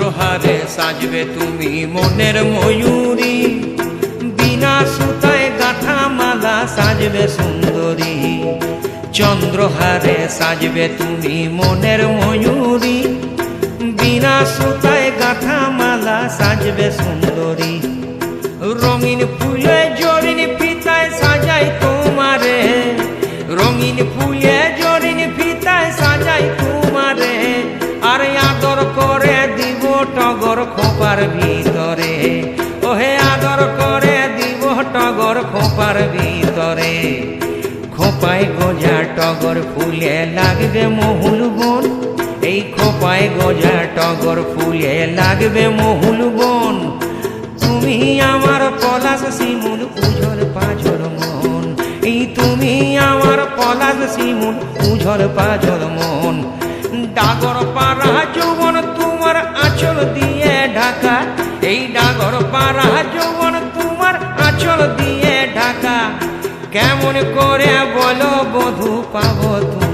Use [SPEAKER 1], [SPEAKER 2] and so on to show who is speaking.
[SPEAKER 1] চন্দ্রহারে সাজবে তুমি মনের ময়ূরী, বিনা সুতায় গাঁথা মালা সাজবে সুন্দরী। চন্দ্রহারে সাজবে তুমি মনের ময়ূরী, বিনা সুতায় গাঁথা মালা সাজবে সুন্দরী। রঙিন ফুলে জরিন ফিতায় সাজাই তোমারে, রঙিন ফুলে জরিন ফিতায় সাজাই তোমারে। আর আদর করে দিব টগর খোপার ভিতরে, ওহে আদর করে দিব টগর খোপার ভিতরে। খোপায় গোজা টগর ফুলে লাগবে মহুল বন, এই খোপায় গোজা টগর ফুলে লাগবে মহুল বন। তুমি আমার পলাশ শিমুল উঝল পাঝল মন, এই তুমি আমার পলাশ শিমুল উঝল পাঝল মন। ডাগর পাড়া যৌবন তোমার আঁচল দিয়ে ঢাকা, এই ডাগর পাড়া যৌবন তোমার আঁচল দিয়ে ঢাকা। কেমন করে বলো বধূ পাবো তুমি